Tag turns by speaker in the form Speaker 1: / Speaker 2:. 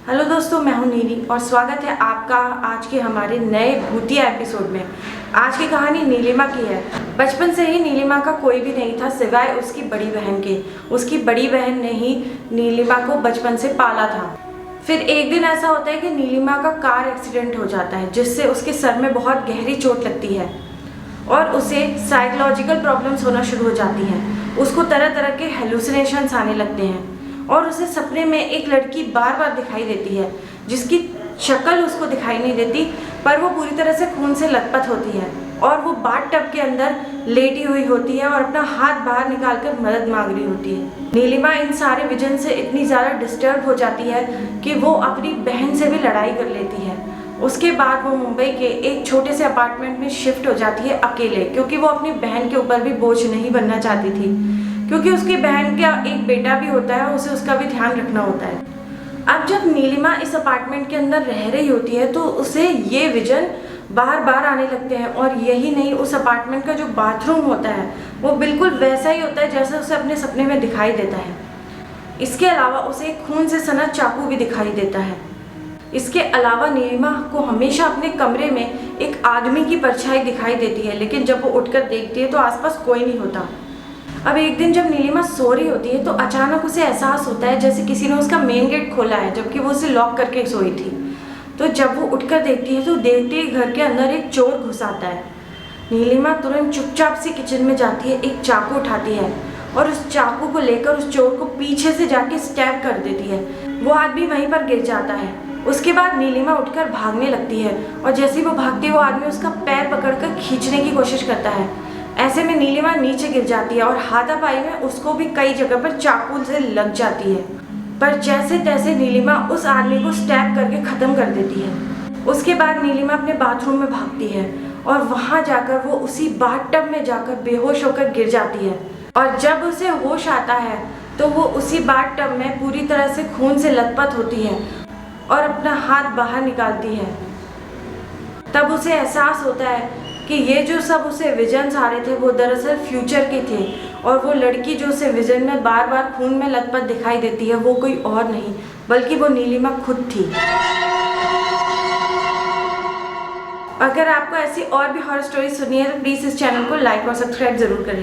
Speaker 1: Hello दोस्तों, मैं हूं नीली और स्वागत है आपका आज के हमारे नए भूतिया एपिसोड में। आज की कहानी नीलिमा की है। बचपन से ही नीलिमा का कोई भी नहीं था सिवाय उसकी बड़ी बहन के। उसकी बड़ी बहन ने ही नीलिमा को बचपन से पाला था। फिर एक दिन ऐसा होता है कि नीलिमा का कार एक्सीडेंट हो जाता है, जिससे उसके सर में बहुत गहरी चोट लगती है और उसे साइकोलॉजिकल प्रॉब्लम्स होना शुरू हो जाती हैं। उसको तरह तरह के हेलुसिनेशंस आने लगते हैं और उसे सपने में एक लड़की बार बार दिखाई देती है, जिसकी शक्ल उसको दिखाई नहीं देती, पर वो पूरी तरह से खून से लथपथ होती है और वो बाथ टब के अंदर लेटी हुई होती है और अपना हाथ बाहर निकालकर मदद मांग रही होती है। नीलिमा इन सारे विजन से इतनी ज़्यादा डिस्टर्ब हो जाती है कि वो अपनी बहन से भी लड़ाई कर लेती है। उसके बाद वो मुंबई के एक छोटे से अपार्टमेंट में शिफ्ट हो जाती है अकेले, क्योंकि वो अपनी बहन के ऊपर भी बोझ नहीं बनना चाहती थी, क्योंकि उसकी बहन का एक बेटा भी होता है, उसे उसका भी ध्यान रखना होता है। अब जब नीलिमा इस अपार्टमेंट के अंदर रह रही होती है तो उसे ये विजन बार बार आने लगते हैं, और यही नहीं, उस अपार्टमेंट का जो बाथरूम होता है वो बिल्कुल वैसा ही होता है जैसे उसे अपने सपने में दिखाई देता है। इसके अलावा उसे एक खून से सना चाकू भी दिखाई देता है। इसके अलावा नीलिमा को हमेशा अपने कमरे में एक आदमी की परछाई दिखाई देती है, लेकिन जब वो उठकर देखती है तो आसपास कोई नहीं होता। अब एक दिन जब नीलिमा सो रही होती है तो अचानक उसे एहसास होता है जैसे किसी ने उसका मेन गेट खोला है, जबकि वो उसे लॉक करके सोई थी। तो जब वो उठकर देखती है तो देखते ही घर के अंदर एक चोर घुस आता है। नीलिमा तुरंत चुपचाप से किचन में जाती है, एक चाकू उठाती है और उस चाकू को लेकर उस चोर को पीछे से जाके स्टैब कर देती है। वो आदमी वहीं पर गिर जाता है। उसके बाद नीलिमा उठकर भागने लगती है और जैसे ही वो भागती है वो आदमी उसका पैर पकड़कर खींचने की कोशिश करता है। ऐसे में नीलिमा नीचे गिर जाती है और हाथापाई में उसको भी कई जगह पर चाकू से लग जाती है, पर जैसे तैसे नीलिमा उस आदमी को स्टैब करके ख़त्म कर देती है। उसके बाद नीलिमा अपने बाथरूम में भागती है और वहाँ जाकर वो उसी बाथ टब में जाकर बेहोश होकर गिर जाती है, और जब उसे होश आता है तो वो उसी बाथ टब में पूरी तरह से खून से लथपथ होती है और अपना हाथ बाहर निकालती है। तब उसे एहसास होता है कि ये जो सब उसे विजन्स आ रहे थे वो दरअसल फ्यूचर के थे, और वो लड़की जो उसे विजन में बार बार खून में लथपथ दिखाई देती है वो कोई और नहीं बल्कि वो नीलिमा खुद थी। अगर आपको ऐसी और भी हॉरर स्टोरी सुननी है तो प्लीज़ इस चैनल को लाइक और सब्सक्राइब ज़रूर करें।